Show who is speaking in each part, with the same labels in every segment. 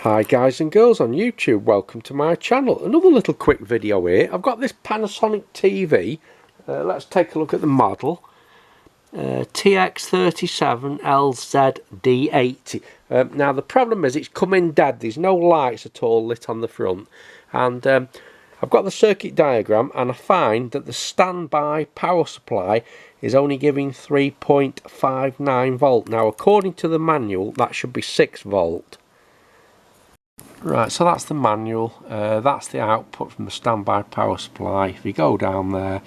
Speaker 1: Hi guys and girls on YouTube, welcome to my channel. Another little quick video here. I've got this Panasonic TV. Let's take a look at the model. TX-37LZD80. Now the problem is it's coming dead. There's no lights at all lit on the front. And I've got the circuit diagram and I find that the standby power supply is only giving 3.59 volt. Now according to the manual that should be 6 volt. Right, so that's the manual, that's the output from the standby power supply. If you go down there,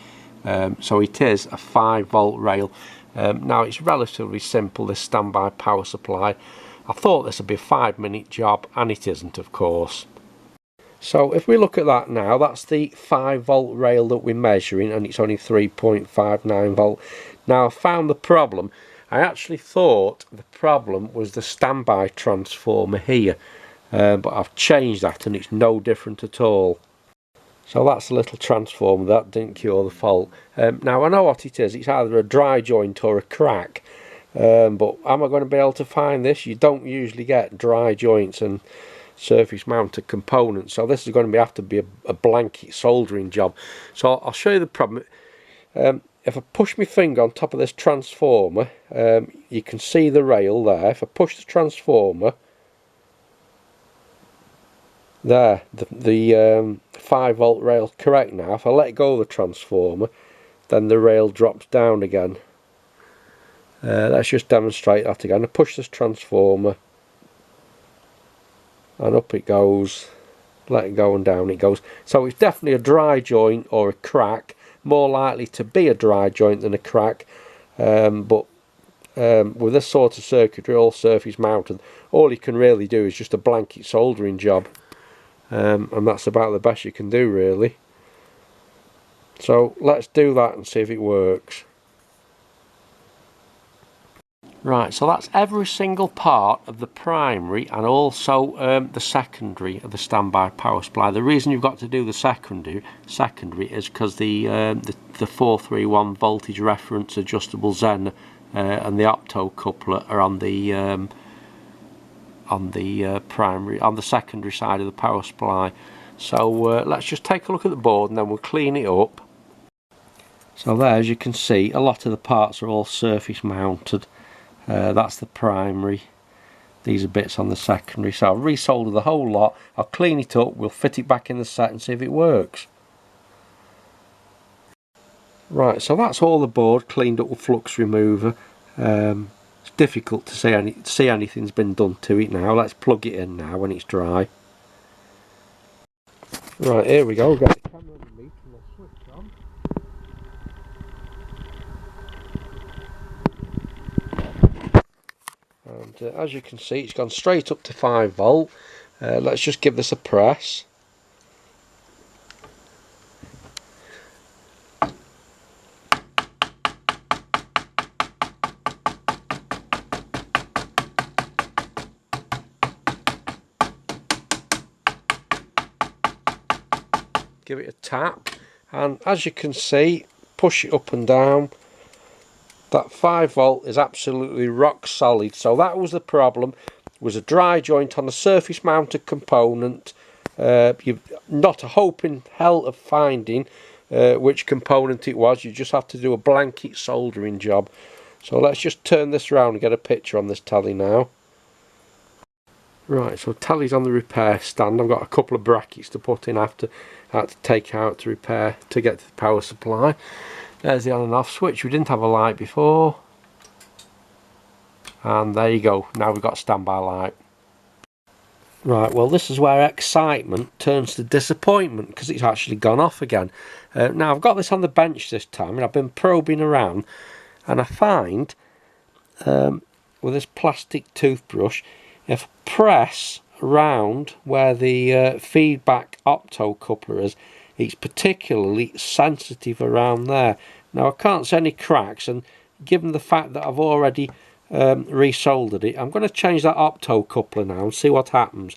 Speaker 1: so it is a 5 volt rail. Now it's relatively simple, this standby power supply. I thought this would be a 5-minute job and it isn't, of course. So if we look at that now, that's the 5 volt rail that we're measuring and it's only 3.59 volt. Now I found the problem. I actually thought the problem was the standby transformer here. But I've changed that and it's no different at all. So that's a little transformer, that didn't cure the fault. Now I know what it is, it's either a dry joint or a crack. But am I going to be able to find this? You don't usually get dry joints and surface mounted components, so this is going to have to be a blanket soldering job. So I'll show you the problem. If I push my finger on top of this transformer, you can see the rail there. If I push the transformer, there, the 5 volt rail correct now. If I let go of the transformer, then the rail drops down again. Let's just demonstrate that again. I push this transformer and up it goes, let it go and down it goes. So it's definitely a dry joint or a crack, more likely to be a dry joint than a crack. But with this sort of circuitry, all surface mounted, all you can really do is just a blanket soldering job. And that's about the best you can do, really. So let's do that and see if it works. Right, so that's every single part of the primary and also the secondary of the standby power supply. The reason you've got to do the secondary is because the 431 voltage reference adjustable Zen and the optocoupler are on the primary, on the secondary side of the power supply. So let's just take a look at the board and then we'll clean it up. So there, as you can see, a lot of the parts are all surface mounted. That's the primary, these are bits on the secondary. So I'll resolder the whole lot, I'll clean it up, we'll fit it back in the set and see if it works. Right, so that's all the board cleaned up with flux remover. It's difficult to see anything's been done to it now. Let's plug it in now when it's dry. Right, here we go. Get the camera on the meter and we'll switch on. And as you can see, it's gone straight up to 5 volt. Let's just give this a press. Give it a tap, and as you can see, push it up and down. That 5 volt is absolutely rock solid. So that was the problem, was a dry joint on the surface mounted component. You've not a hope in hell of finding which component it was. You just have to do a blanket soldering job. So let's just turn this around and get a picture on this telly now. Right, so telly's on the repair stand. I've got a couple of brackets to put in after I had to take out to repair to get to the power supply. There's the on and off switch. We didn't have a light before. And there you go, now we've got standby light. Right, well this is where excitement turns to disappointment because it's actually gone off again. Now I've got this on the bench this time and I've been probing around and I find with this plastic toothbrush, if I press around where the feedback optocoupler is, it's particularly sensitive around there. Now I can't see any cracks, and given the fact that I've already resoldered it, I'm going to change that optocoupler now and see what happens,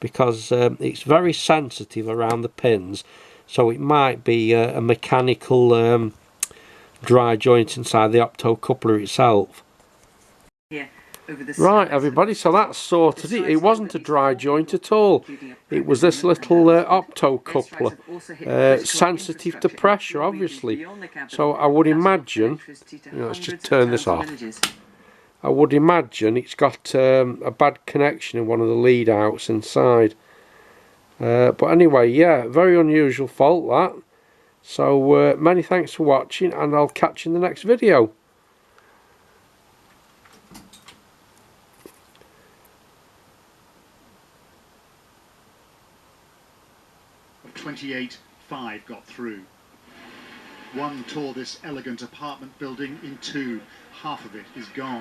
Speaker 1: because it's very sensitive around the pins, so it might be a mechanical dry joint inside the optocoupler itself.
Speaker 2: Yeah.
Speaker 1: Right, everybody, so that's sorted it. It wasn't a dry joint at all. It was this little optocoupler, sensitive to pressure, obviously. So I would imagine, let's just turn this off. I would imagine it's got a bad connection in one of the lead outs inside. But anyway, yeah, very unusual fault that. So many thanks for watching, and I'll catch you in the next video.
Speaker 2: 28.5 got through. One tore this elegant apartment building in two. Half of it is gone.